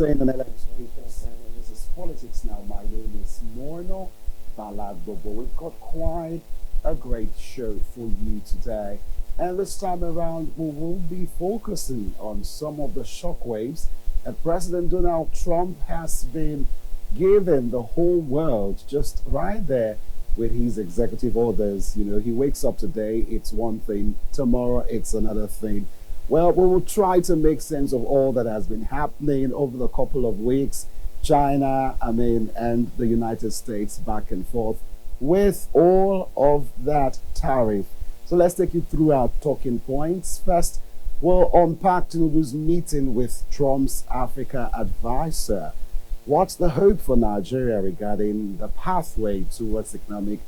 saying an element this is politics now. My name is Morno Balagbobo. We've got quite a great show for you today. And this time around, we will be focusing on some of the shockwaves that President Donald Trump has been giving the whole world just right there with his executive orders. You know, he wakes up today, it's one thing, tomorrow it's another thing. Well, we will try to make sense of all that has been happening over the couple of weeks. China, and the United States back and forth with all of that tariff. So let's take you through our talking points. First, we'll unpack Tinubu's meeting with Trump's Africa advisor. What's the hope for Nigeria regarding the pathway towards economic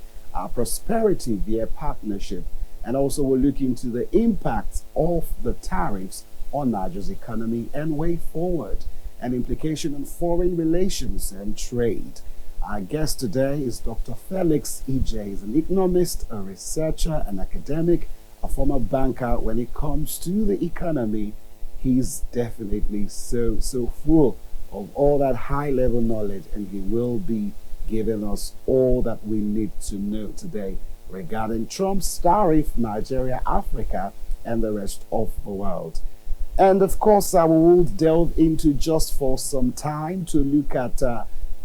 prosperity via partnership? And also we'll look into the impact of the tariffs on Nigeria's economy and way forward, and implication on foreign relations and trade. Our guest today is Dr. Felix Ije. He's an economist, a researcher, an academic, a former banker. When it comes to the economy, he's definitely so full of all that high-level knowledge, and he will be giving us all that we need to know today regarding Trump's tariff, Nigeria, Africa, and the rest of the world. And of course, I will delve into just for some time to look at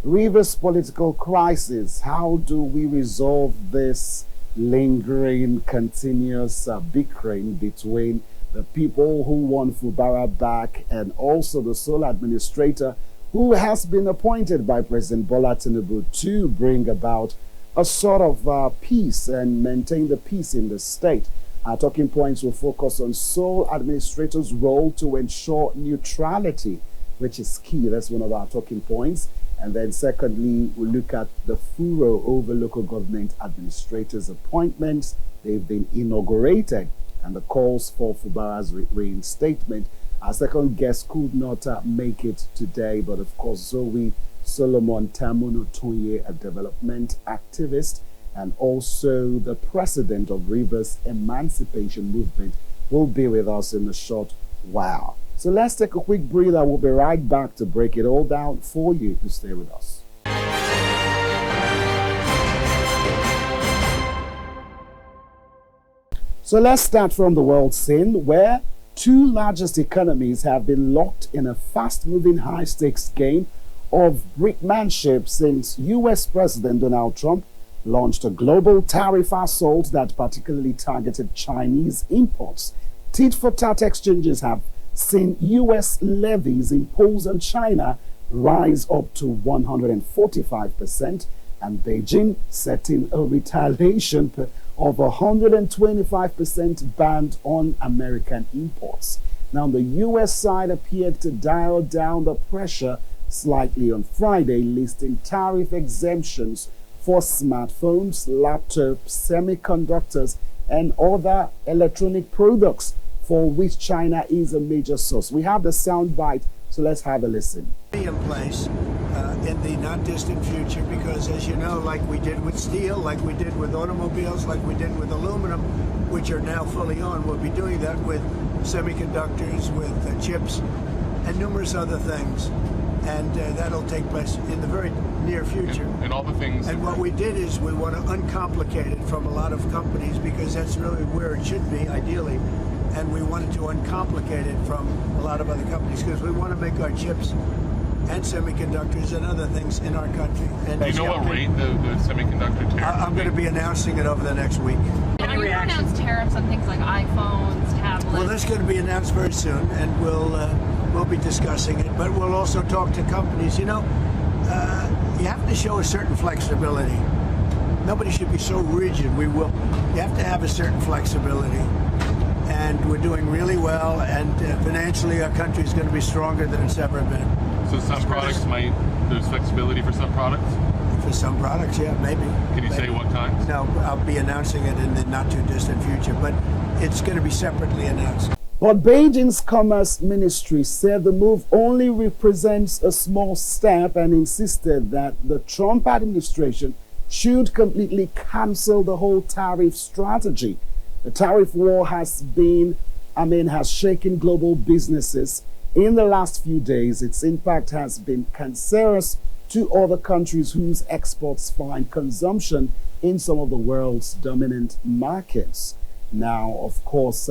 Rivers' political crisis. How do we resolve this lingering, continuous bickering between the people who want Fubara back and also the sole administrator who has been appointed by President Bola Tinubu to bring about a sort of peace and maintain the peace in the state? Our talking points will focus on sole administrator's role to ensure neutrality, which is key. That's one of our talking points. And then secondly, we'll look at the furor over local government administrators' appointments. They've been inaugurated, and the calls for Fubara's reinstatement. Our second guest could not make it today, but of course, Zoe Solomon Tamuno Tonye, a development activist, and also the president of Rivers Emancipation Movement, will be with us in a short while. So let's take a quick breather. We'll be right back to break it all down for you. To stay with us. So let's start from the world scene, where two largest economies have been locked in a fast-moving, high-stakes game of brinkmanship since U.S. President Donald Trump launched a global tariff assault that particularly targeted Chinese imports. Tit-for-tat exchanges have seen U.S. levies imposed on China rise up to 145%, and Beijing setting a retaliation of 125% ban on American imports. Now, the U.S. side appeared to dial down the pressure slightly on Friday, listing tariff exemptions for smartphones, laptops, semiconductors, and other electronic products for which China is a major source. We have the soundbite, so let's have a listen. In place in the not distant future, because as you know, like we did with steel, like we did with automobiles, like we did with aluminum, which are now fully on, we'll be doing that with semiconductors, with chips, and numerous other things. And that'll take place in the very near future. And all the things. And what we did is we want to uncomplicate it from a lot of companies, because that's really where it should be, ideally. And we wanted to uncomplicate it from a lot of other companies, because we want to make our chips and semiconductors and other things in our country. And do you know what rate the semiconductor tariff? I'm going to be announcing it over the next week. And are you going to announce tariffs on things like iPhones, tablets? Well, that's going to be announced very soon, and we'll be discussing it. But we'll also talk to companies. You know, you have to show a certain flexibility. Nobody should be so rigid. You have to have a certain flexibility. And we're doing really well, and financially our country is going to be stronger than it's ever been. So some products there's flexibility for some products? For some products, yeah, maybe. Can you say what kinds? No, I'll be announcing it in the not too distant future, but it's going to be separately announced. But Beijing's Commerce Ministry said the move only represents a small step and insisted that the Trump administration should completely cancel the whole tariff strategy. The tariff war has shaken global businesses in the last few days, its impact has been cancerous to other countries whose exports find consumption in some of the world's dominant markets. Now, of course,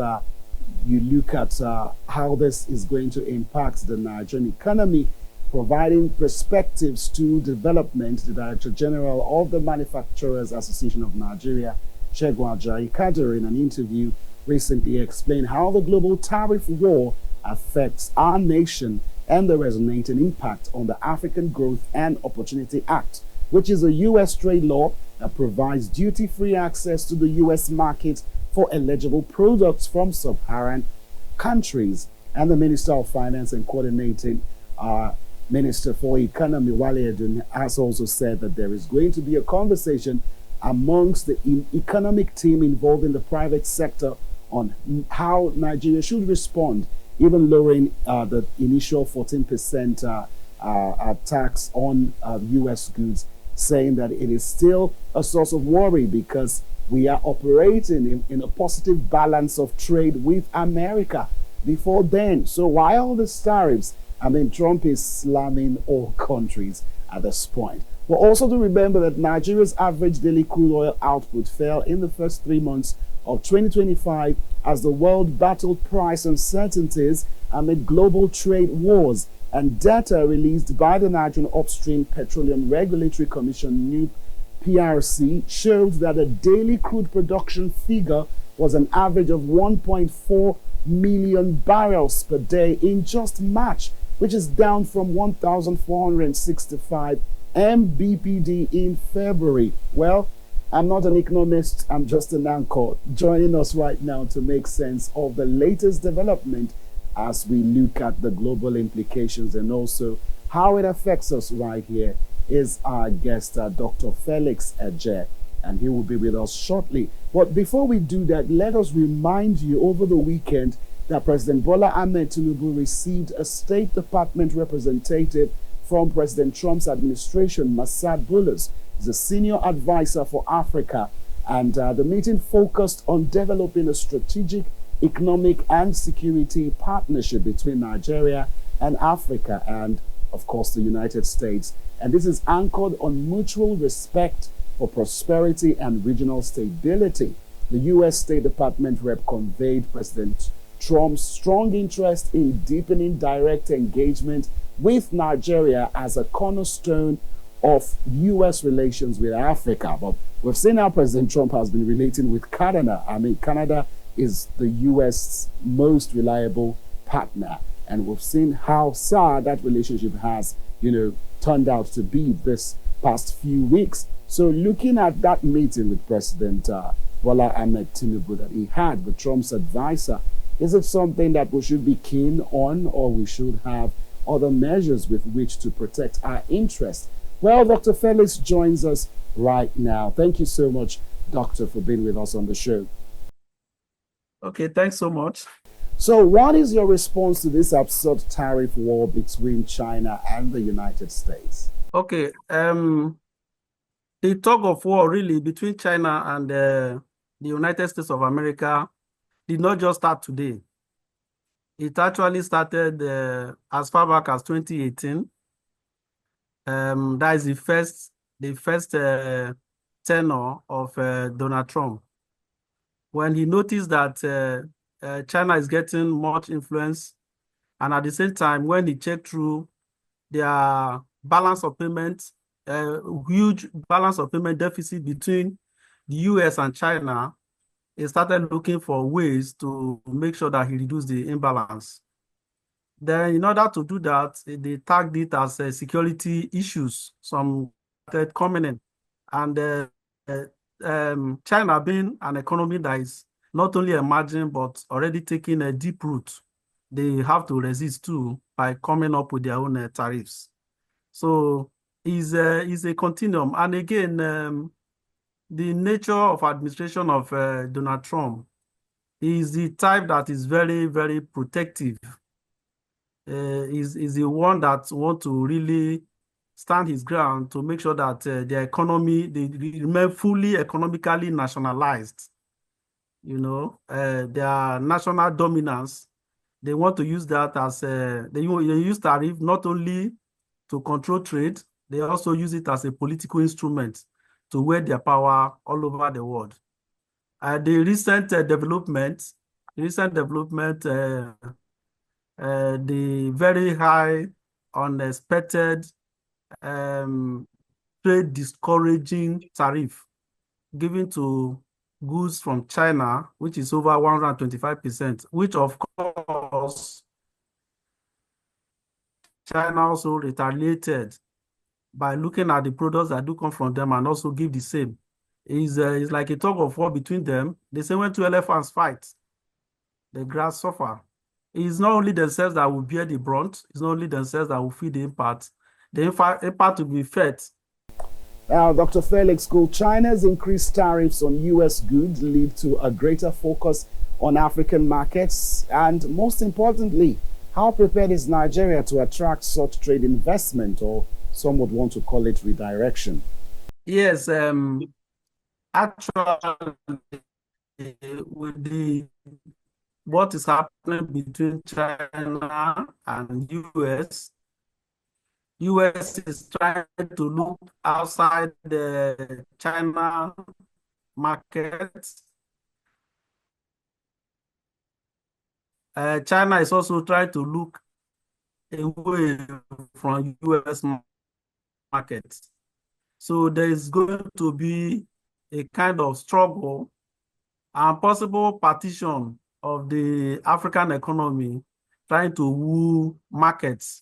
you look at how this is going to impact the Nigerian economy, providing perspectives to development. The Director General of the Manufacturers Association of Nigeria, Segun Ajayi Kadiri, in an interview recently explained how the global tariff war affects our nation and the resonating impact on the African Growth and Opportunity Act, which is a U.S. trade law that provides duty-free access to the U.S. market for eligible products from sub-Saharan countries. And the Minister of Finance and Coordinating Minister for Economy, Wale Edun, has also said that there is going to be a conversation amongst the economic team involved in the private sector on how Nigeria should respond, even lowering the initial 14% tax on U.S. goods, saying that it is still a source of worry because we are operating in a positive balance of trade with America before then. So why all these tariffs? I mean, Trump is slamming all countries at this point. But also to remember that Nigeria's average daily crude oil output fell in the first 3 months of 2025 as the world battled price uncertainties amid global trade wars. And data released by the Nigerian Upstream Petroleum Regulatory Commission, new PRC, showed that the daily crude production figure was an average of 1.4 million barrels per day in just March, which is down from 1,465 MBPD in February. Well, I'm not an economist, I'm just an anchor, joining us right now to make sense of the latest development as we look at the global implications and also how it affects us right here is our guest, Dr. Felix Eje, and he will be with us shortly. But before we do that, let us remind you over the weekend that President Bola Ahmed Tinubu received a State Department representative from President Trump's administration, Massad Bulus, the senior advisor for Africa. And the meeting focused on developing a strategic economic and security partnership between Nigeria and Africa and, of course, the United States. And this is anchored on mutual respect for prosperity and regional stability. The U.S. State Department rep conveyed President Trump's strong interest in deepening direct engagement with Nigeria as a cornerstone of U.S. relations with Africa. But we've seen how President Trump has been relating with Canada. I mean, Canada is the U.S. most reliable partner. And we've seen how sad that relationship has, turned out to be this past few weeks. So looking at that meeting with President Bola Ahmed Tinubu that he had with Trump's advisor, is it something that we should be keen on, or we should have other measures with which to protect our interests? Well, Dr. Felix joins us right now. Thank you so much, Doctor, for being with us on the show. Okay, thanks so much. So what is your response to this absurd tariff war between China and the United States? Okay, the tug of war really between China and the United States of America did not just start today. It actually started as far back as 2018. That is the first tenure of Donald Trump, when he noticed that China is getting much influence, and at the same time, when he checked through their balance of payment, huge balance of payment deficit between the US and China, he started looking for ways to make sure that he reduced the imbalance. Then, in order to do that, they tagged it as security issues, some started coming in. And China being an economy that is not only emerging, but already taking a deep root, they have to resist too by coming up with their own tariffs. So it's a continuum. And again, the nature of administration of Donald Trump is the type that is very, very protective. Is the one that want to really stand his ground to make sure that their economy, they remain fully economically nationalized. Their national dominance They want to use that as they use tariff not only to control trade, they also use it as a political instrument to wear their power all over the world. The recent development, the very high, unexpected, trade discouraging tariff given to goods from China, which is over 125%, which of course China also retaliated by looking at the products that do come from them and also give the same. It's like a tug of war between them. They say when two elephants fight, the grass suffer. It's not only themselves that will bear the brunt, it's not only themselves that will feel the impact. The impact will be felt. Now, Dr. Felix, could China's increased tariffs on U.S. goods lead to a greater focus on African markets? And most importantly, how prepared is Nigeria to attract such trade investment, or some would want to call it redirection? Yes, actually, with what is happening between China and US, US is trying to look outside the China market. China is also trying to look away from US market. So there is going to be a kind of struggle and possible partition of the African economy trying to woo markets.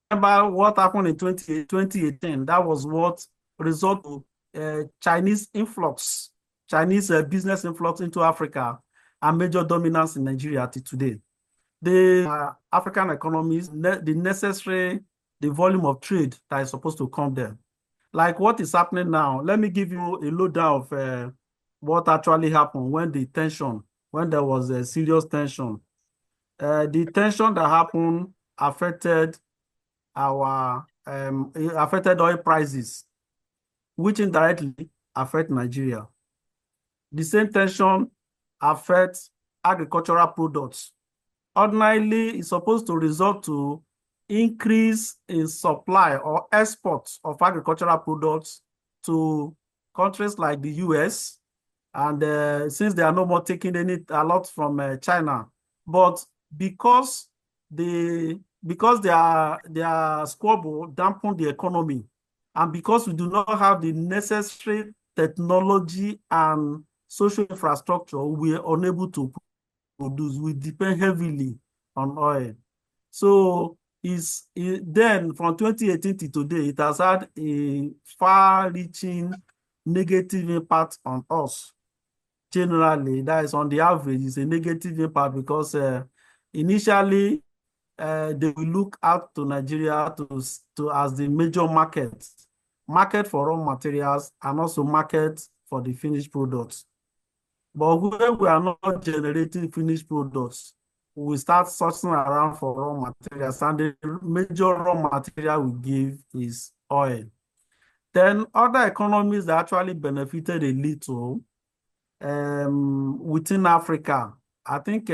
Remember what happened in 2018? That was what resulted in Chinese influx, Chinese business influx into Africa and major dominance in Nigeria till today. The African economies, the volume of trade that is supposed to come there. Like what is happening now, let me give you a lowdown of what actually happened when there was a serious tension. The tension that happened affected affected oil prices, which indirectly affect Nigeria. The same tension affects agricultural products. Ordinarily, it's supposed to result to increase in supply or exports of agricultural products to countries like the US, and since they are no more taking a lot from China, but because their squabble dampened the economy, and because we do not have the necessary technology and social infrastructure, we are unable to produce. We depend heavily on oil. So then from 2018 to today, it has had a far-reaching negative impact on us. Generally, that is on the average, it's a negative impact because initially they will look out to Nigeria to as the major market for raw materials and also market for the finished products. But when we are not generating finished products, we start searching around for raw materials, and the major raw material we give is oil. Then other economies that actually benefited a little within Africa, I think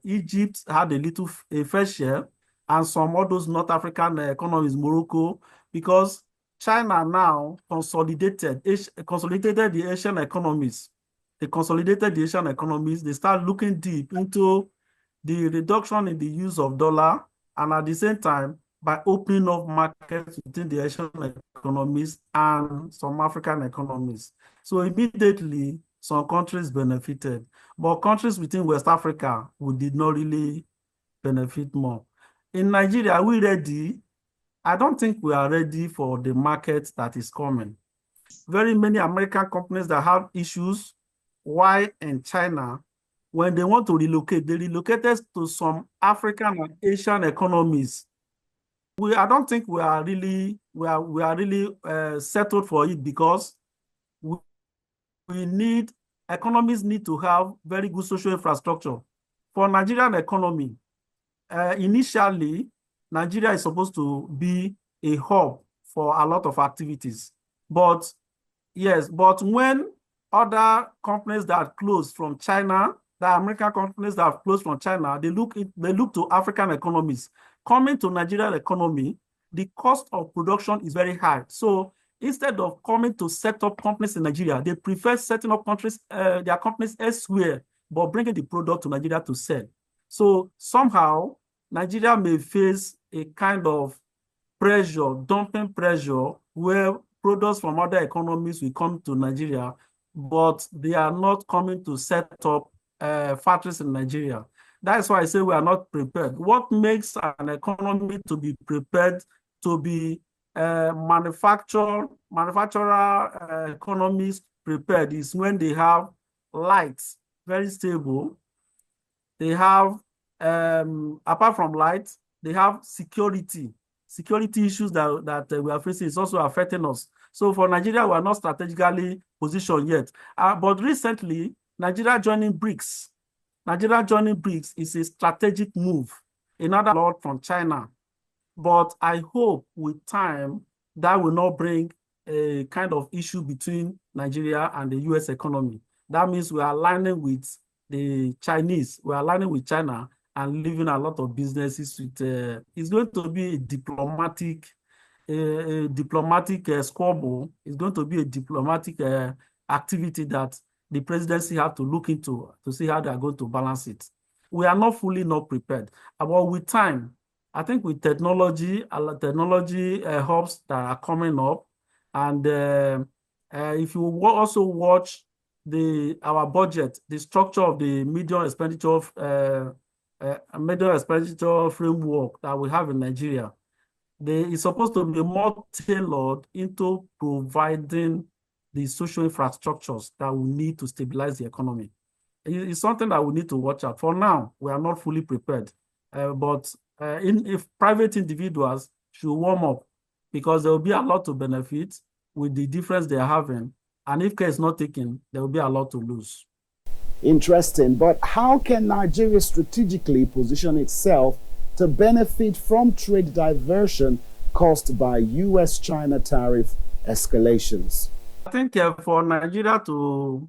Egypt had a fair share, and some of those North African economies, Morocco, because China now consolidated the Asian economies. They consolidated the Asian economies. They start looking deep into the reduction in the use of dollar, and at the same time, by opening up markets within the Asian economies and some African economies. So immediately, some countries benefited, but countries within West Africa, we did not really benefit more. In Nigeria, are we ready? I don't think we are ready for the market that is coming. Very many American companies that have issues, why in China, when they want to relocate, they relocated to some African and Asian economies. I don't think we are really settled for it, because economies need to have very good social infrastructure. For Nigerian economy, initially, Nigeria is supposed to be a hub for a lot of activities. But yes, when other companies that closed from China the American companies that have closed from China, they look to African economies. Coming to Nigerian economy, the cost of production is very high. So instead of coming to set up companies in Nigeria, they prefer setting up their companies elsewhere, but bringing the product to Nigeria to sell. So somehow, Nigeria may face a kind of pressure, dumping pressure, where products from other economies will come to Nigeria, but they are not coming to set up factories in Nigeria. That's why I say we are not prepared. What makes an economy to be prepared to be manufacturer economies prepared is when they have lights, very stable. They have, apart from lights, they have security issues that we are facing is also affecting us. So for Nigeria, we are not strategically positioned yet. But recently, Nigeria joining BRICS is a strategic move, another lot from China. But I hope with time, that will not bring a kind of issue between Nigeria and the US economy. That means we are aligning with the Chinese, we are aligning with China and leaving a lot of businesses with, it's going to be a diplomatic squabble. It's going to be a diplomatic activity that the presidency have to look into to see how they are going to balance it. We are not fully prepared. But with time, I think with technology hubs that are coming up, and if you also watch our budget, the structure of the medium expenditure framework that we have in Nigeria, it's supposed to be more tailored into providing the social infrastructures that we need to stabilize the economy. It's something that we need to watch out. For now, we are not fully prepared, but if private individuals should warm up, because there will be a lot to benefit with the difference they are having, and if care is not taken, there will be a lot to lose. Interesting, but how can Nigeria strategically position itself to benefit from trade diversion caused by US-China tariff escalations? I think for Nigeria to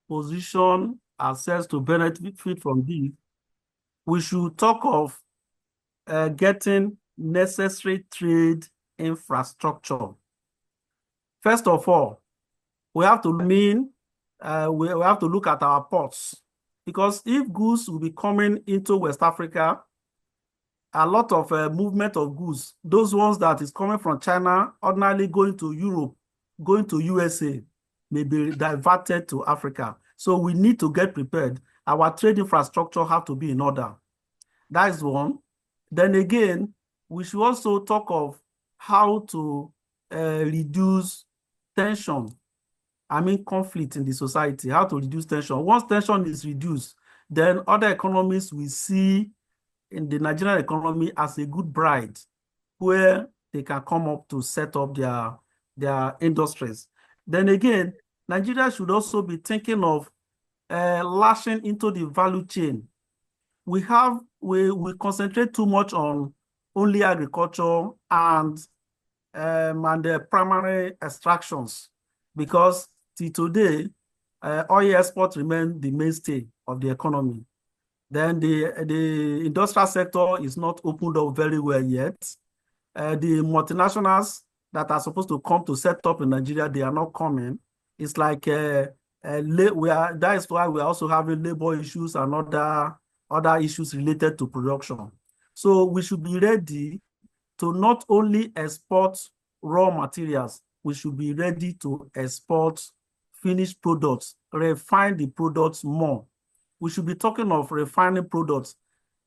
position ourselves to benefit from this, we should talk of getting necessary trade infrastructure. First of all, we have to look at our ports, because if goods will be coming into West Africa, a lot of movement of goods, those ones that is coming from China, ordinarily going to Europe, going to USA, may be diverted to Africa. So we need to get prepared. Our trade infrastructure have to be in order. That is one. Then again, we should also talk of how to reduce tension. Conflict in the society, how to reduce tension. Once tension is reduced, then other economies will see in the Nigerian economy as a good bride, where they can come up to set up their industries. Then again, Nigeria should also be thinking of lashing into the value chain. We concentrate too much on only agriculture and the primary extractions, because till today, oil exports remain the mainstay of the economy. Then the industrial sector is not opened up very well yet. The multinationals that are supposed to come to set up in Nigeria, they are not coming. It's like that is why we are also having labor issues and other issues related to production. So we should be ready to not only export raw materials, we should be ready to export finished products, refine the products more. We should be talking of refining products.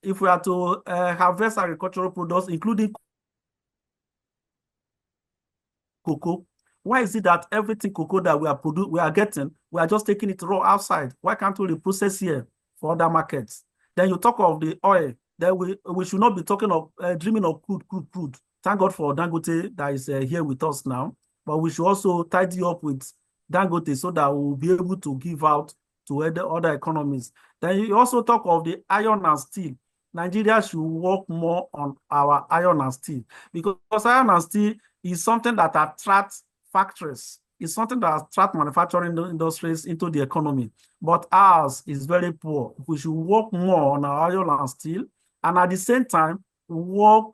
If we are to harvest agricultural products, including cocoa, why is it that everything cocoa that we are getting, we are just taking it raw outside? Why can't we reprocess here for other markets? Then you talk of the oil. Then we should not be talking of dreaming of crude. Thank God for Dangote that is here with us now. But we should also tidy up with Dangote so that we'll be able to give out to other economies. Then you also talk of the iron and steel. Nigeria should work more on our iron and steel, because iron and steel is something that attracts factories. It's something that attracts manufacturing industries into the economy. But ours is very poor. We should work more on our oil and steel, and at the same time, work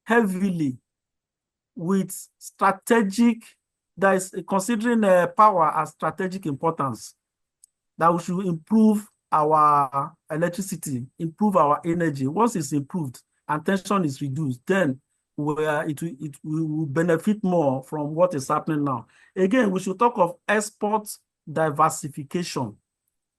heavily with strategic, that is considering power as strategic importance, that we should improve our electricity, improve our energy. Once it's improved and tension is reduced, then it will benefit more from what is happening now. Again, we should talk of export diversification,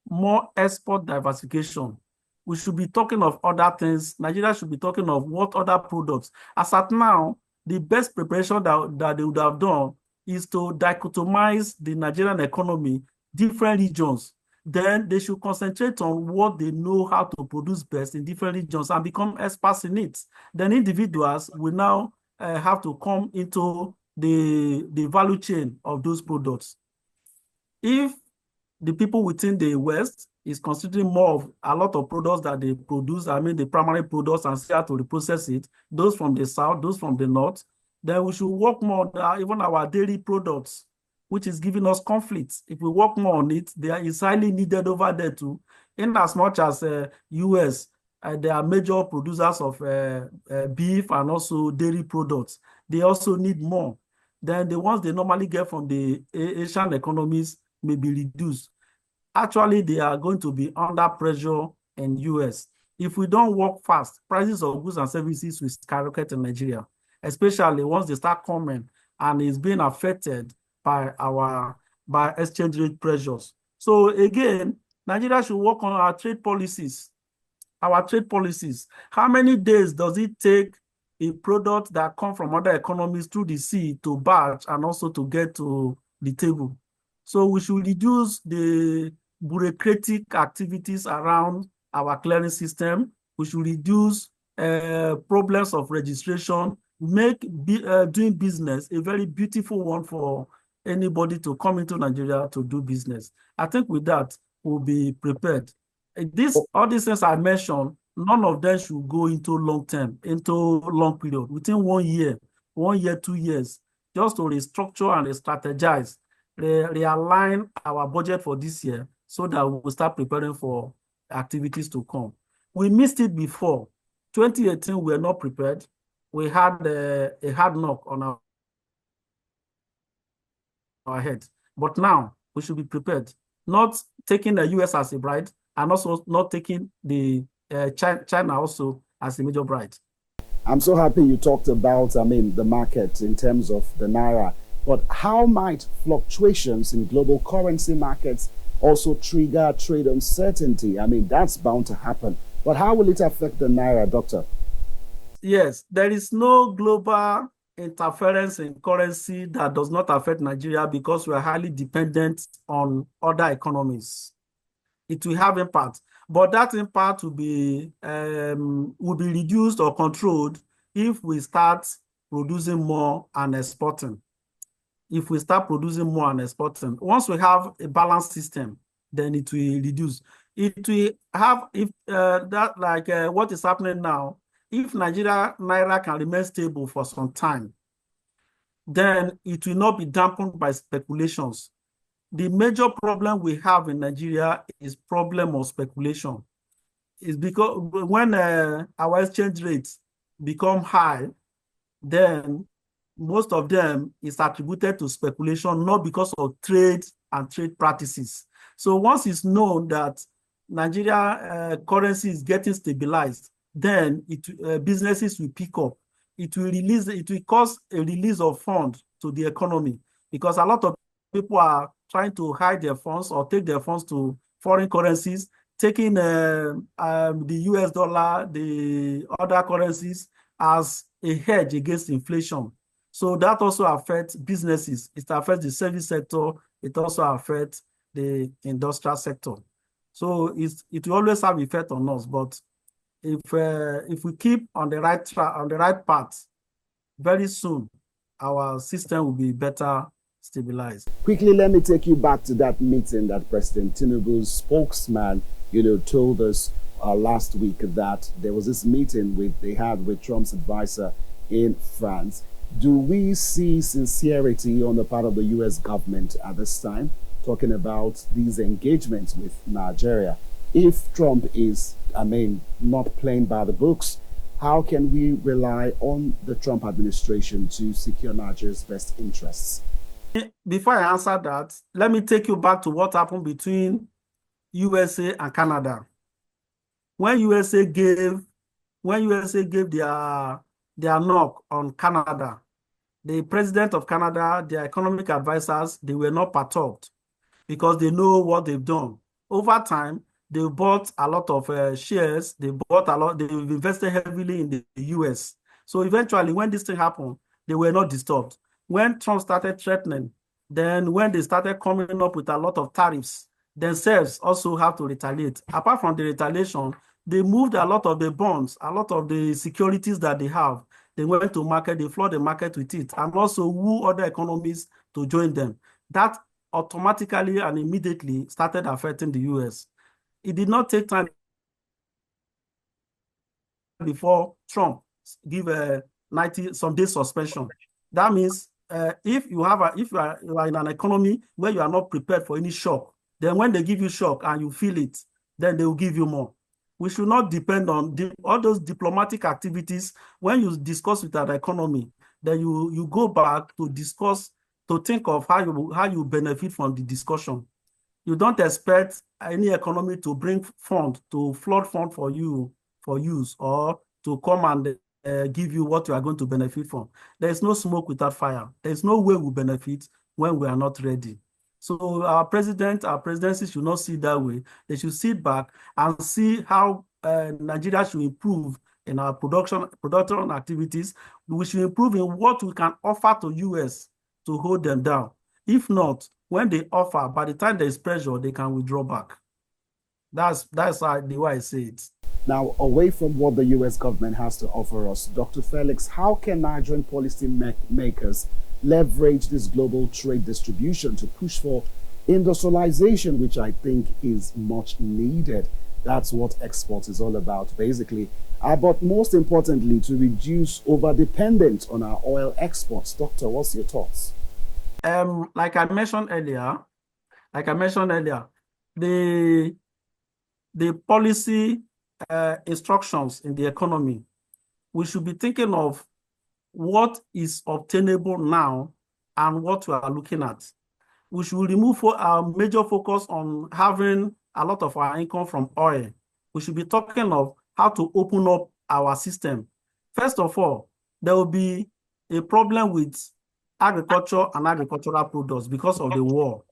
more export diversification. We should be talking of other things. Nigeria should be talking of what other products. As at now, the best preparation that they would have done is to dichotomize the Nigerian economy, different regions. Then they should concentrate on what they know how to produce best in different regions and become experts in it. Then individuals will now have to come into the value chain of those products. If the people within the West is considering more of a lot of products that they produce, I mean the primary products, and see how to reprocess it, those from the South, those from the North, then we should work more on even our dairy products, which is giving us conflicts. If we work more on it, there is highly needed over there too. In as much as US, they are major producers of beef and also dairy products. They also need more. Then the ones they normally get from the Asian economies may be reduced. Actually, they are going to be under pressure in US. If we don't work fast, prices of goods and services will skyrocket in Nigeria, especially once they start coming and it's being affected by exchange rate pressures. So again, Nigeria should work on our trade policies. Our trade policies. How many days does it take a product that comes from other economies through the sea to batch and also to get to the table? So we should reduce the bureaucratic activities around our clearing system. We should reduce problems of registration, make doing business a very beautiful one for anybody to come into Nigeria to do business. I think with that, we'll be prepared. All these things I mentioned, none of them should go into long term, into long period, within 1 year, 2 years, just to restructure and re-strategize, realign our budget for this year so that we will start preparing for activities to come. We missed it before. 2018, we were not prepared. We had a hard knock on our head. But now we should be prepared, not taking the US as a bride and also not taking the China also as a major bride. I'm so happy you talked about, the market in terms of the Naira. But how might fluctuations in global currency markets also trigger trade uncertainty? That's bound to happen. But how will it affect the Naira, Doctor? Yes, there is no global interference in currency that does not affect Nigeria because we are highly dependent on other economies. It will have impact, but that impact will be reduced or controlled if we start producing more and exporting. If we start producing more and exporting, once we have a balanced system, then it will reduce. It will have, if what is happening now, if Nigeria Naira can remain stable for some time, then it will not be dampened by speculations. The major problem we have in Nigeria is problem of speculation. It's because when our exchange rates become high, then most of them is attributed to speculation, not because of trade and trade practices. So once it's known that Nigeria currency is getting stabilized, then businesses will pick up. It will cause a release of funds to the economy because a lot of people are trying to hide their funds or take their funds to foreign currencies, taking the US dollar, the other currencies as a hedge against inflation. So that also affects businesses. It affects the service sector. It also affects the industrial sector. So it will always have effect on us. But if we keep on the right track, on the right path, very soon our system will be better stabilized. Quickly, let me take you back to that meeting that President Tinubu's spokesman, told us last week that there was this meeting they had with Trump's advisor in France. Do we see sincerity on the part of the US government at this time, talking about these engagements with Nigeria? If Trump is, not playing by the books, how can we rely on the Trump administration to secure Nigeria's best interests? Before I answer that, let me take you back to what happened between USA and Canada. When USA gave their knock on Canada, the president of Canada, their economic advisors, they were not perturbed because they know what they've done. Over time, they bought a lot of shares. They've invested heavily in the US. So eventually, when this thing happened, they were not disturbed. When Trump started threatening, then when they started coming up with a lot of tariffs, themselves also have to retaliate. Apart from the retaliation, they moved a lot of the bonds, a lot of the securities that they have. They went to market, they flood the market with it, and also woo other economies to join them. That automatically and immediately started affecting the US. It did not take time before Trump give a 90-some day suspension. That means if you are in an economy where you are not prepared for any shock, then when they give you shock and you feel it, then they will give you more. We should not depend on all those diplomatic activities. When you discuss with an economy, then you go back to discuss, to think of how you benefit from the discussion. You don't expect any economy to bring fund, to flood fund for you for use, or to come and give you what you are going to benefit from. There is no smoke without fire. There is no way we benefit when we are not ready. So our presidency should not see that way. They should sit back and see how Nigeria should improve in our production activities. We should improve in what we can offer to US to hold them down. If not, when they offer, by the time there is pressure, they can withdraw back. That's the way I say it. Now, away from what the US government has to offer us, Dr. Felix, how can Nigerian policy makers leverage this global trade distribution to push for industrialization, which I think is much needed? That's what export is all about, basically. But most importantly, to reduce over-dependence on our oil exports. Doctor, what's your thoughts? Like I mentioned earlier, the policy instructions in the economy, we should be thinking of what is obtainable now and what we are looking at. We should remove our major focus on having a lot of our income from oil. We should be talking of how to open up our system. First of all, there will be a problem with agriculture and agricultural products because of the war.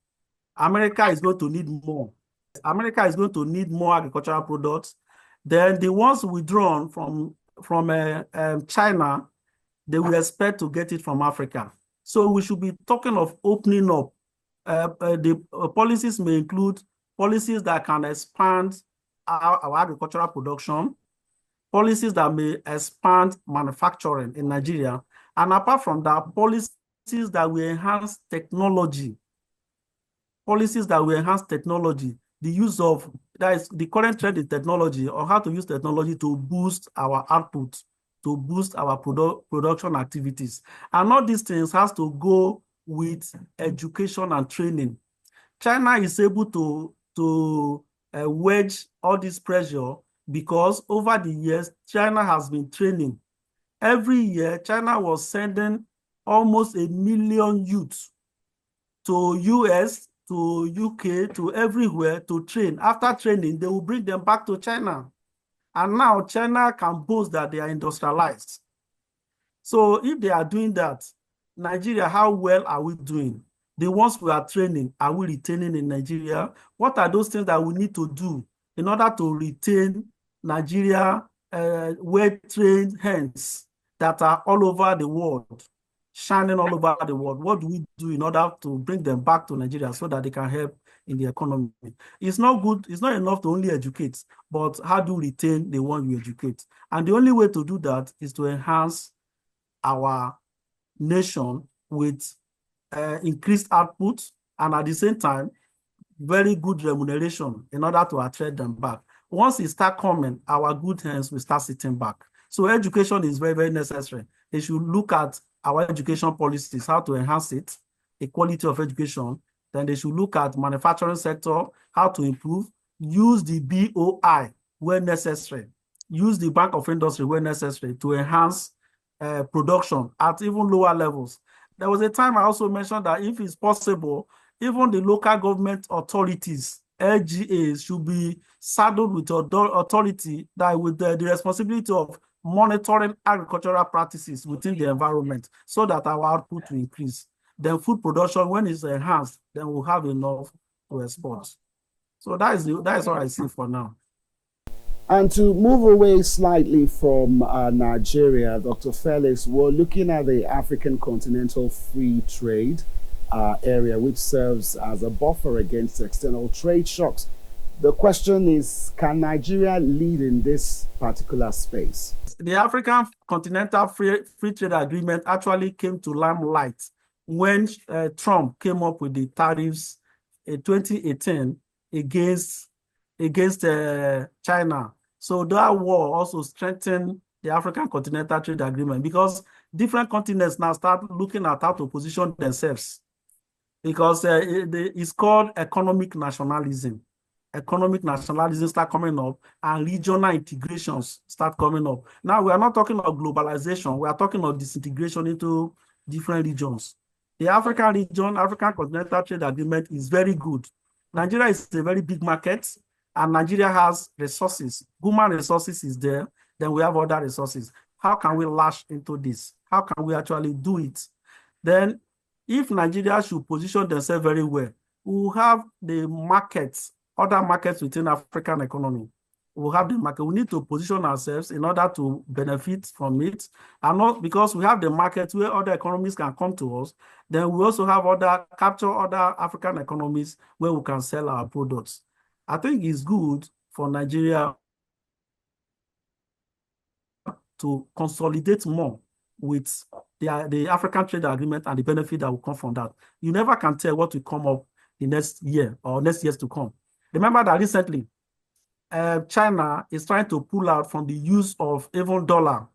America is going to need more. America is going to need more agricultural products. Then the ones withdrawn from China, they will expect to get it from Africa. So we should be talking of opening up. The policies may include policies that can expand our agricultural production, policies that may expand manufacturing in Nigeria, and apart from that, policies that will enhance technology. The use of, that is the current trend in technology, or how to use technology to boost our output, to boost our production activities. And all these things has to go with education and training. China is able to wedge all this pressure because over the years, China has been training. Every year, China was sending almost 1 million youths to US, to UK, to everywhere to train. After training, they will bring them back to China. And now China can boast that they are industrialized. So if they are doing that, Nigeria, how well are we doing? The ones we are training, are we retaining in Nigeria? What are those things that we need to do in order to retain Nigeria well-trained hands that are all over the world, shining all over the world? What do we do in order to bring them back to Nigeria so that they can help in the economy? It's not good, it's not enough to only educate, but how do you retain the one you educate? And the only way to do that is to enhance our nation with increased output and at the same time, very good remuneration in order to attract them back. Once it start coming, our good hands will start sitting back. So education is very, very necessary. They should look at our education policies, how to enhance it, the quality of education. Then they should look at manufacturing sector, how to improve, use the BOI where necessary, use the Bank of Industry where necessary to enhance production at even lower levels. There was a time I also mentioned that if it's possible, even the local government authorities, LGAs, should be saddled with authority that with the responsibility of monitoring agricultural practices within the environment so that our output will increase. Then food production, when it's enhanced, then we'll have enough to export. So that is what I see for now. And to move away slightly from Nigeria, Dr. Felix, we're looking at the African Continental Free Trade area, which serves as a buffer against external trade shocks. The question is, can Nigeria lead in this particular space? The African Continental Free Trade Agreement actually came to limelight when Trump came up with the tariffs in 2018 against China. So that war also strengthened the African Continental Trade Agreement because different continents now start looking at how to position themselves because it's called economic nationalism. Economic nationalism start coming up and regional integrations start coming up. Now we are not talking of globalization, we are talking of disintegration into different regions. The African region, African Continental Trade Agreement is very good. Nigeria is a very big market and Nigeria has resources. Human resources is there, then we have other resources. How can we lash into this? How can we actually do it? Then if Nigeria should position themselves very well, we will have the markets, other markets within African economy. We'll have the market. We need to position ourselves in order to benefit from it. And not because we have the market where other economies can come to us, then we also have capture other African economies where we can sell our products. I think it's good for Nigeria to consolidate more with the African Trade Agreement and the benefit that will come from that. You never can tell what will come up the next year or next years to come. Remember that recently, China is trying to pull out from the use of even dollar.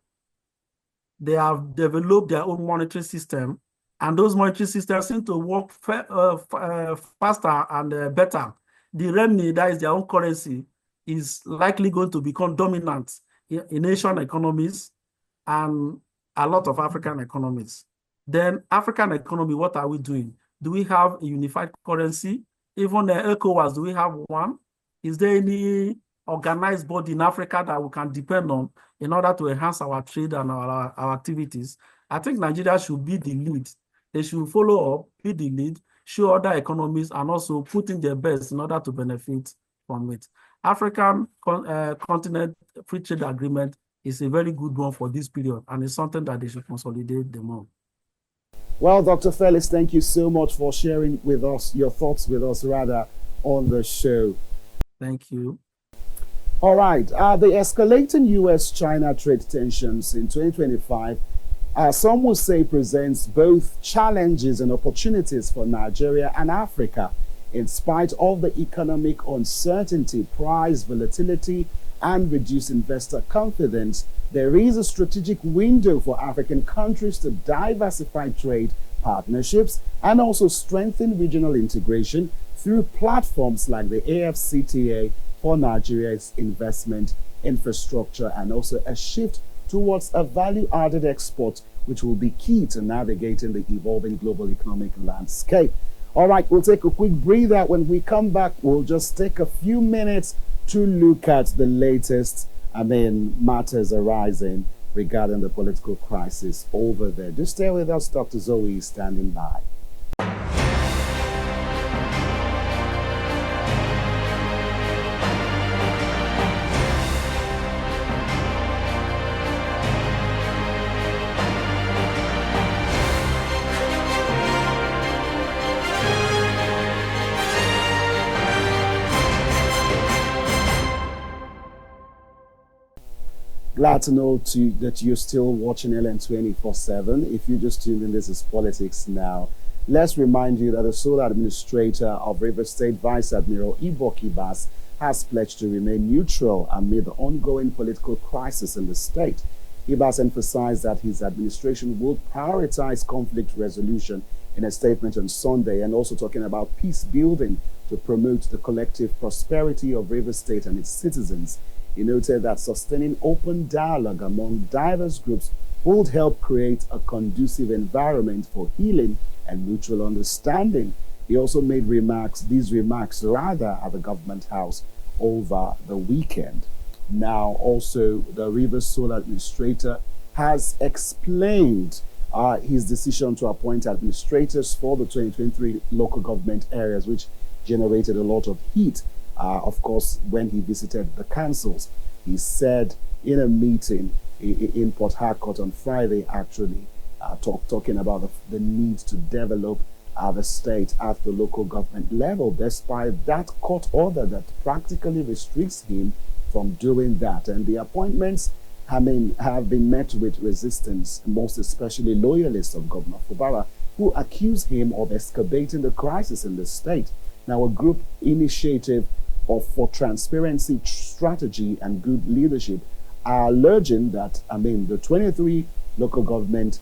They have developed their own monetary system, and those monetary systems seem to work faster and better. The renminbi, that is their own currency, is likely going to become dominant in Asian economies and a lot of African economies. Then African economy, what are we doing? Do we have a unified currency? Even the ECOWAS, do we have one? Is there any organized body in Africa that we can depend on in order to enhance our trade and our activities? I think Nigeria should be the lead. They should follow up, be the lead, show other economies, and also put in their best in order to benefit from it. African Continent Free Trade Agreement is a very good one for this period, and it's something that they should consolidate them on. Well, Dr. Felix, thank you so much for sharing with us, your thoughts with us, rather, on the show. Thank you. All right. The escalating U.S.-China trade tensions in 2025, some will say presents both challenges and opportunities for Nigeria and Africa. In spite of the economic uncertainty, price volatility, and reduced investor confidence, there is a strategic window for African countries to diversify trade partnerships and also strengthen regional integration through platforms like the AfCFTA for Nigeria's investment infrastructure and also a shift towards a value-added export, which will be key to navigating the evolving global economic landscape. All right, we'll take a quick breather. When we come back, we'll just take a few minutes to look at the latest, matters arising regarding the political crisis over there. Just stay with us. Dr. Zoe is standing by. Glad to know that you're still watching LN 24/7. If you just tuned in, this is Politics Now. Let's remind you that the sole administrator of Rivers State, Vice Admiral Iboki Bass, has pledged to remain neutral amid the ongoing political crisis in the state. Ibas emphasized that his administration will prioritize conflict resolution in a statement on Sunday, and also talking about peace building to promote the collective prosperity of Rivers State and its citizens. He noted that sustaining open dialogue among diverse groups would help create a conducive environment for healing and mutual understanding. He also made these remarks rather, at the government house over the weekend. Now, also, the Rivers Sole administrator has explained his decision to appoint administrators for the 2023 local government areas, which generated a lot of heat, of course, when he visited the councils. He said in a meeting in Port Harcourt on Friday, actually, talking about the need to develop the state at the local government level, despite that court order that practically restricts him from doing that. And the appointments, have been met with resistance, most especially loyalists of Governor Fubara, who accuse him of excavating the crisis in the state. Now, a group initiative for transparency, strategy, and good leadership are alleging that, the 23 local government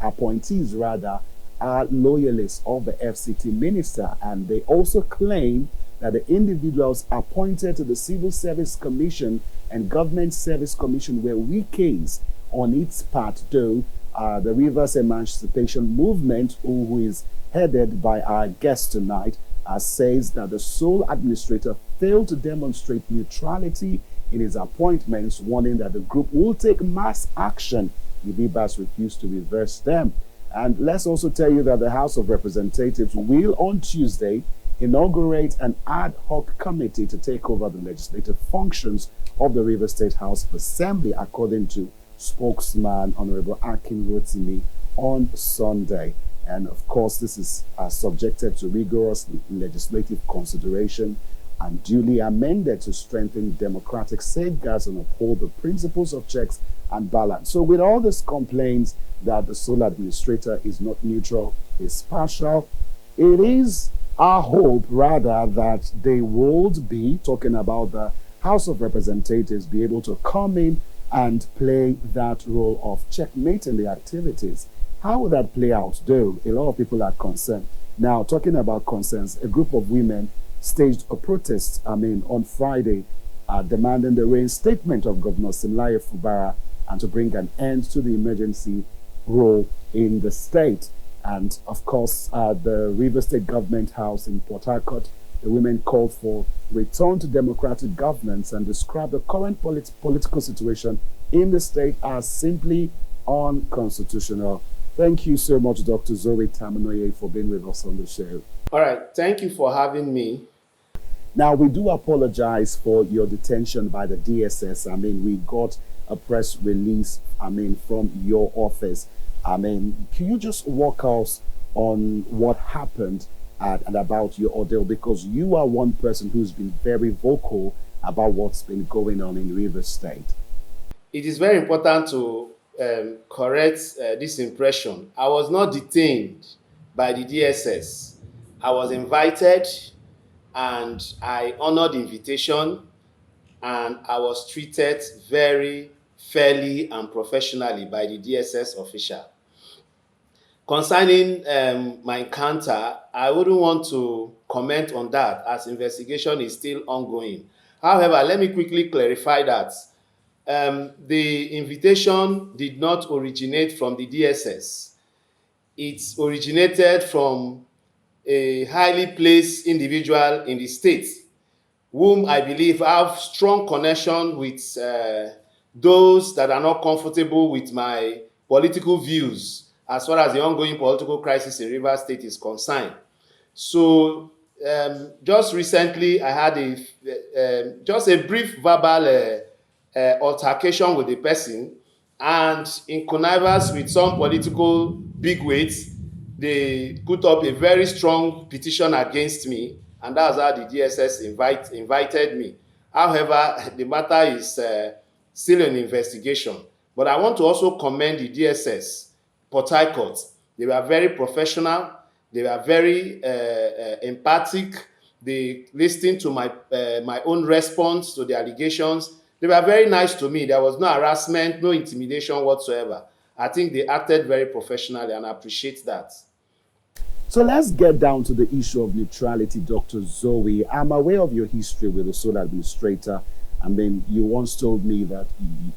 appointees rather are loyalists of the FCT minister, and they also claim that the individuals appointed to the Civil Service Commission and Government Service Commission were weak case on its part, though the Rivers Emancipation Movement, who is headed by our guest tonight, says that the sole administrator failed to demonstrate neutrality in his appointments, warning that the group will take mass action if Ibas refused to reverse them. And let's also tell you that the House of Representatives will on Tuesday inaugurate an ad hoc committee to take over the legislative functions of the Rivers State House of Assembly, according to spokesman Honorable Akin Rotimi on Sunday. And of course, this is subjected to rigorous legislative consideration and duly amended to strengthen democratic safeguards and uphold the principles of checks and balance. So with all these complaints that the sole administrator is not neutral, is partial, it is our hope rather that they would be, talking about the House of Representatives, be able to come in and play that role of checkmating the activities. How will that play out, though? A lot of people are concerned. Now, talking about concerns, a group of women staged a protest, on Friday, demanding the reinstatement of Governor Simlaye Fubara and to bring an end to the emergency rule in the state. And of course, the Rivers State Government House in Port Harcourt, the women called for return to democratic governance and described the current political situation in the state as simply unconstitutional. Thank you so much, Dr. Zoe Taminoye, for being with us on the show. All right, thank you for having me. Now, we do apologize for your detention by the DSS. We got a press release, from your office. Can you just walk us on what happened and about your ordeal? Because you are one person who's been very vocal about what's been going on in Rivers State. It is very important to correct this impression. I was not detained by the DSS. I was invited and I honored the invitation, and I was treated very fairly and professionally by the DSS official. Concerning my encounter, I wouldn't want to comment on that as investigation is still ongoing. However, let me quickly clarify that the invitation did not originate from the DSS. It originated from a highly placed individual in the state, whom I believe have strong connection with those that are not comfortable with my political views as far as the ongoing political crisis in Rivers State is concerned. So just recently, I had just a brief verbal altercation with the person, and in connivance with some political bigwigs, they put up a very strong petition against me, and that's how the DSS invited me. However, the matter is still an investigation. But I want to also commend the DSS, Port Harcourt. They were very professional. They were very empathic. They listened to my own response to the allegations. They were very nice to me. There was no harassment, no intimidation whatsoever. I think they acted very professionally, and I appreciate that. So let's get down to the issue of neutrality, Dr. Zoe. I'm aware of your history with the sole administrator. I mean, you once told me that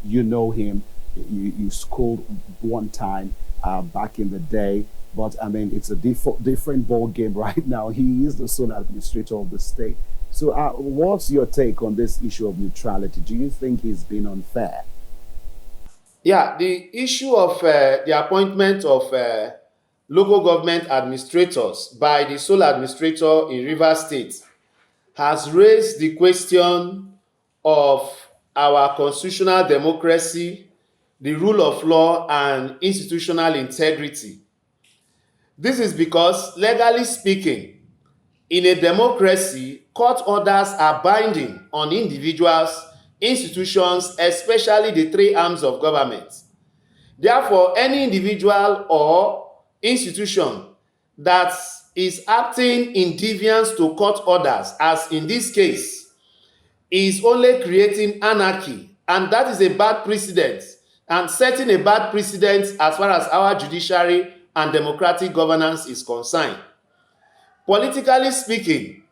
you know him, you schooled one time back in the day. But I mean, it's a different ball game right now. He is the sole administrator of the state. So what's your take on this issue of neutrality? Do you think he's been unfair? Yeah, the issue of the appointment of local government administrators by the sole administrator in Rivers State has raised the question of our constitutional democracy, the rule of law, and institutional integrity. This is because, legally speaking, in a democracy, court orders are binding on individuals, institutions, especially the three arms of government. Therefore, any individual or institution that is acting in defiance to court orders, as in this case, is only creating anarchy, and that is a bad precedent, and setting a bad precedent as far as our judiciary and democratic governance is concerned. Politically speaking,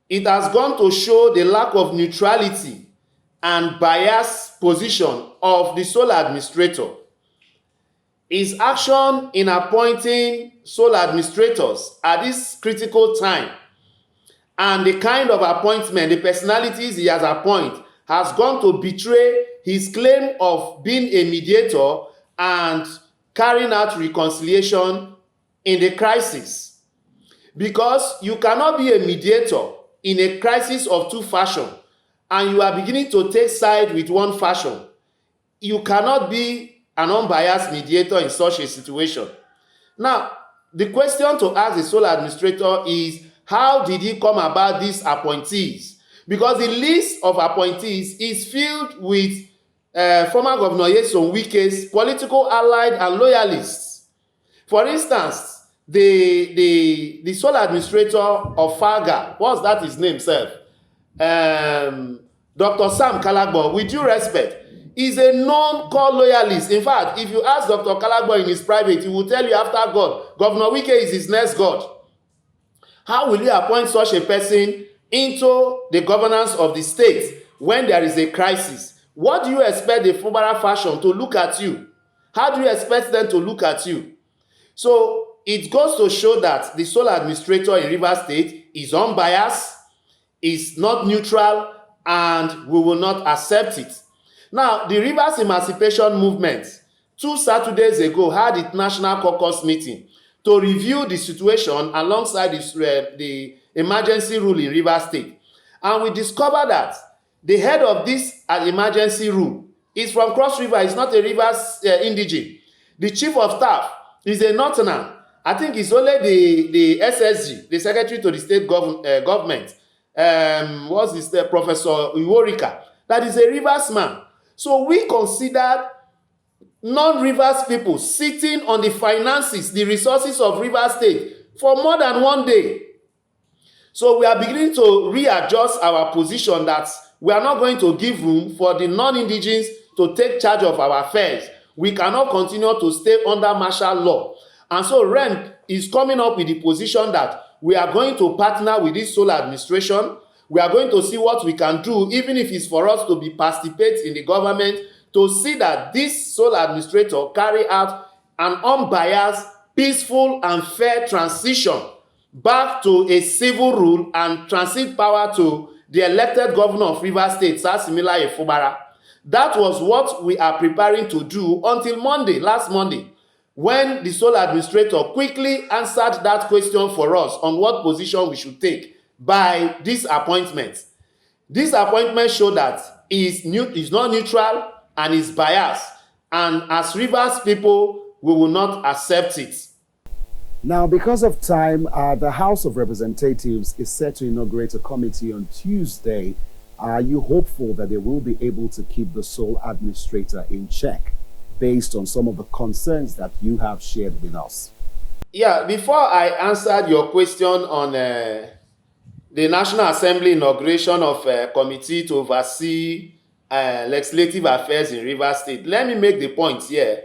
it has gone to show the lack of neutrality and biased position of the sole administrator. His action in appointing sole administrators at this critical time and the kind of appointment, the personalities he has appointed, has gone to betray his claim of being a mediator and carrying out reconciliation in the crisis. Because you cannot be a mediator in a crisis of two fashion and you are beginning to take side with one fashion. You cannot be an unbiased mediator in such a situation. Now, the question to ask the sole administrator is, how did he come about these appointees? Because the list of appointees is filled with former Governor Nyesom Wike's political allied and loyalists. For instance, the sole administrator of Faga, what's that his name, sir? Dr. Sam Kalagbo, with due respect, is a non-core loyalist. In fact, if you ask Dr. Kalagbo in his private, he will tell you after God, Governor Wike is his next God. How will you appoint such a person into the governance of the state when there is a crisis? What do you expect the Fubara faction to look at you? How do you expect them to look at you? So it goes to show that the sole administrator in Rivers State is unbiased, is not neutral, and we will not accept it. Now, the Rivers Emancipation Movement, 2 Saturdays ago, had its national caucus meeting to review the situation alongside the emergency rule in Rivers State. And we discovered that the head of this emergency rule is from Cross River. It's not a Rivers indigene. The chief of staff is a Northerner. I think it's only the SSG, the secretary to the state government. What's this? Professor Iworika. That is a Rivers man. So we considered non-Rivers people sitting on the finances, the resources of Rivers State for more than one day. So we are beginning to readjust our position that we are not going to give room for the non-indigenes to take charge of our affairs. We cannot continue to stay under martial law. And so REM is coming up with the position that we are going to partner with this sole administration. We are going to see what we can do, even if it's for us to be participate in the government, to see that this sole administrator carry out an unbiased, peaceful, and fair transition back to a civil rule and transit power to the elected governor of Rivers State, Sasimila Efubara. That was what we are preparing to do until Monday, last Monday, when the sole administrator quickly answered that question for us on what position we should take by this appointment. This appointment showed that he is not neutral and is biased. And as Rivers people, we will not accept it. Now, because of time, the House of Representatives is set to inaugurate a committee on Tuesday. Are you hopeful that they will be able to keep the sole administrator in check based on some of the concerns that you have shared with us? Yeah, before I answered your question on the National Assembly inauguration of a committee to oversee legislative affairs in Rivers State, let me make the point here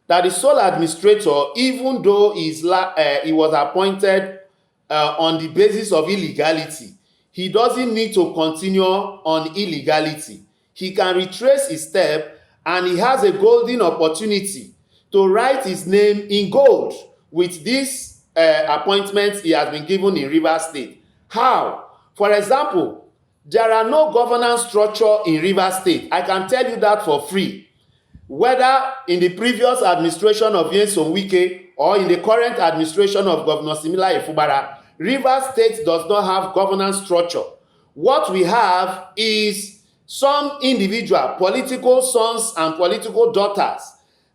that the sole administrator, even though he was appointed on the basis of illegality, he doesn't need to continue on illegality. He can retrace his step, and he has a golden opportunity to write his name in gold with this appointment he has been given in Rivers State. How? For example, there are no governance structure in Rivers State. I can tell you that for free. Whether in the previous administration of Nyesom Wike or in the current administration of Governor Simila Efubara, Rivers State does not have governance structure. What we have is some individual political sons and political daughters.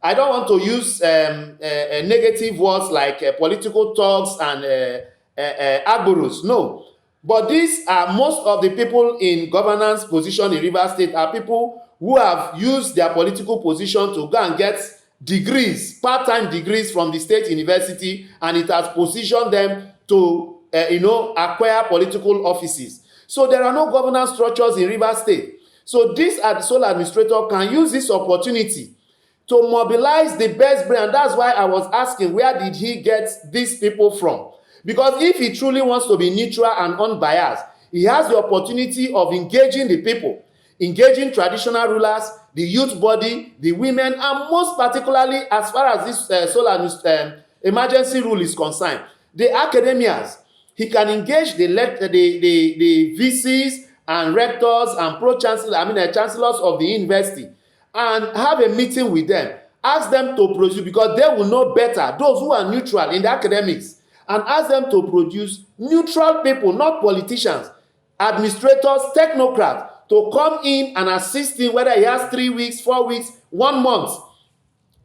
I don't want to use negative words like political thugs and agboros. No. But these are most of the people in governance position in Rivers State are people who have used their political position to go and get degrees, part-time degrees from the state university, and it has positioned them to acquire political offices. So there are no governance structures in Rivers State. So this sole administrator can use this opportunity to mobilize the best brain. And that's why I was asking, where did he get these people from? Because if he truly wants to be neutral and unbiased, he has the opportunity of engaging the people, engaging traditional rulers, the youth body, the women, and most particularly, as far as this emergency rule is concerned, the academias. He can engage the VCs and rectors and chancellors of the university and have a meeting with them. Ask them to produce, because they will know better, those who are neutral in the academics, and ask them to produce neutral people, not politicians, administrators, technocrats, to come in and assist him, whether he has 3 weeks, 4 weeks, 1 month,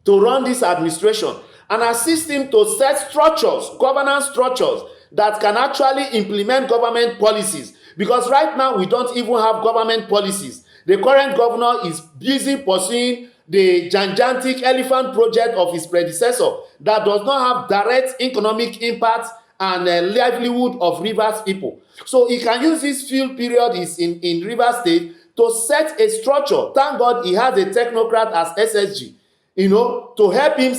to run this administration, and assist him to set structures, governance structures, that can actually implement government policies. Because right now, we don't even have government policies. The current governor is busy pursuing the gigantic elephant project of his predecessor that does not have direct economic impact and livelihood of Rivers people. So he can use this field period in Rivers State to set a structure. Thank God he has a technocrat as SSG, to help him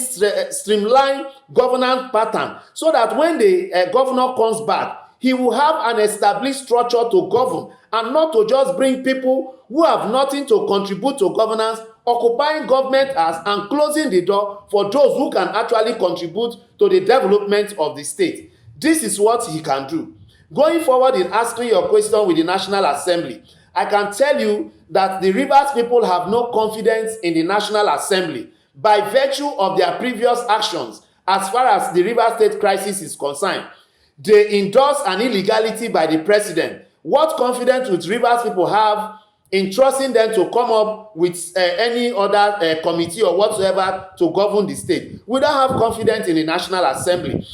streamline governance pattern, so that when the governor comes back, he will have an established structure to govern, and not to just bring people who have nothing to contribute to governance, occupying government and closing the door for those who can actually contribute to the development of the state. This is what he can do. Going forward in asking your question with the National Assembly, I can tell you that the Rivers people have no confidence in the National Assembly by virtue of their previous actions as far as the Rivers State crisis is concerned. They endorse an illegality by the president. What confidence would Rivers people have in trusting them to come up with any other committee or whatsoever to govern the state? We don't have confidence in the National Assembly.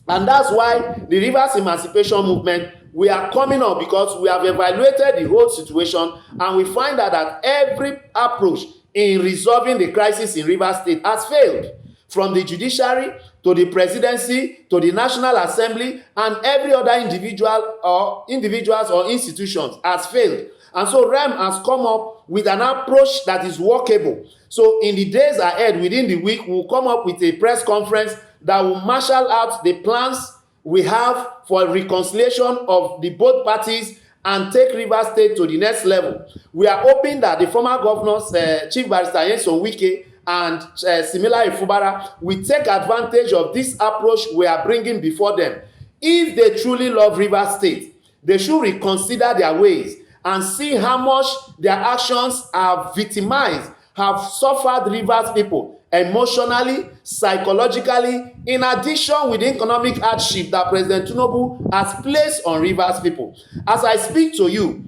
And that's why the Rivers Emancipation Movement, we are coming up, because we have evaluated the whole situation, and we find out that every approach in resolving the crisis in Rivers State has failed. From the judiciary to the presidency to the National Assembly, and every other individuals or institutions has failed. And so REM has come up with an approach that is workable. So in the days ahead, within the week, we'll come up with a press conference that will marshal out the plans we have for reconciliation of the both parties and take Rivers State to the next level. We are hoping that the former governors, Chief Barrister Nyesom Wike and Simila Efubara, will take advantage of this approach we are bringing before them. If they truly love Rivers State, they should reconsider their ways and see how much their actions have victimized, have suffered Rivers people emotionally, psychologically, in addition with the economic hardship that President Tinubu has placed on Rivers people. As I speak to you,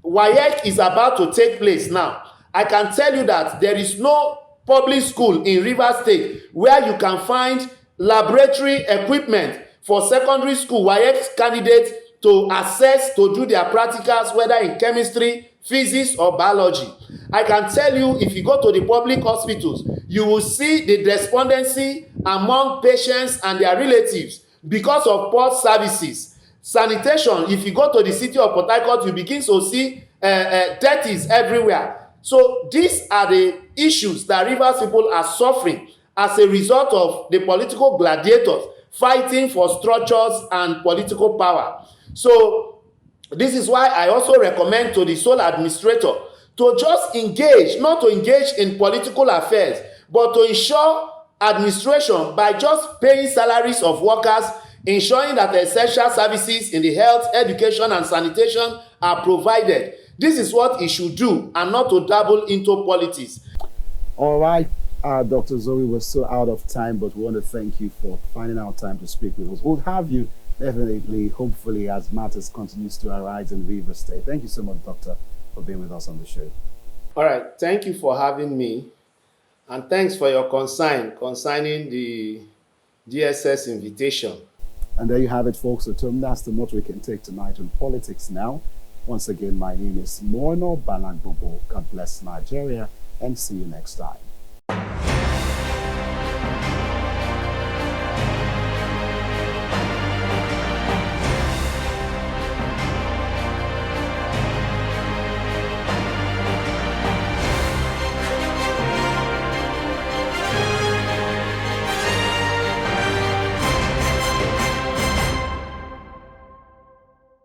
WAEC is about to take place now. I can tell you that there is no public school in Rivers State where you can find laboratory equipment for secondary school WAEC candidates to access to do their practicals, whether in chemistry, physics, or biology. I can tell you, if you go to the public hospitals, you will see the despondency among patients and their relatives because of poor services. Sanitation, if you go to the city of Port Harcourt, you begin to see dirties everywhere. So these are the issues that Rivers people are suffering as a result of the political gladiators fighting for structures and political power. So this is why I also recommend to the sole administrator to just engage, not to engage in political affairs, but to ensure administration by just paying salaries of workers, ensuring that essential services in the health, education, and sanitation are provided. This is what he should do, and not to dabble into politics. All right, Dr. Zoe, we're still out of time, but we want to thank you for finding out time to speak with us. We'll have you definitely, hopefully, as matters continues to arise in Rivers State. Thank you so much, Doctor, for being with us on the show. All right, thank you for having me, and thanks for your concern concerning the DSS invitation. And there you have it, folks. So, Tom, that's the motto we can take tonight on Politics Now. Once again, my name is Morno Balangbobo. God bless Nigeria, and see you next time.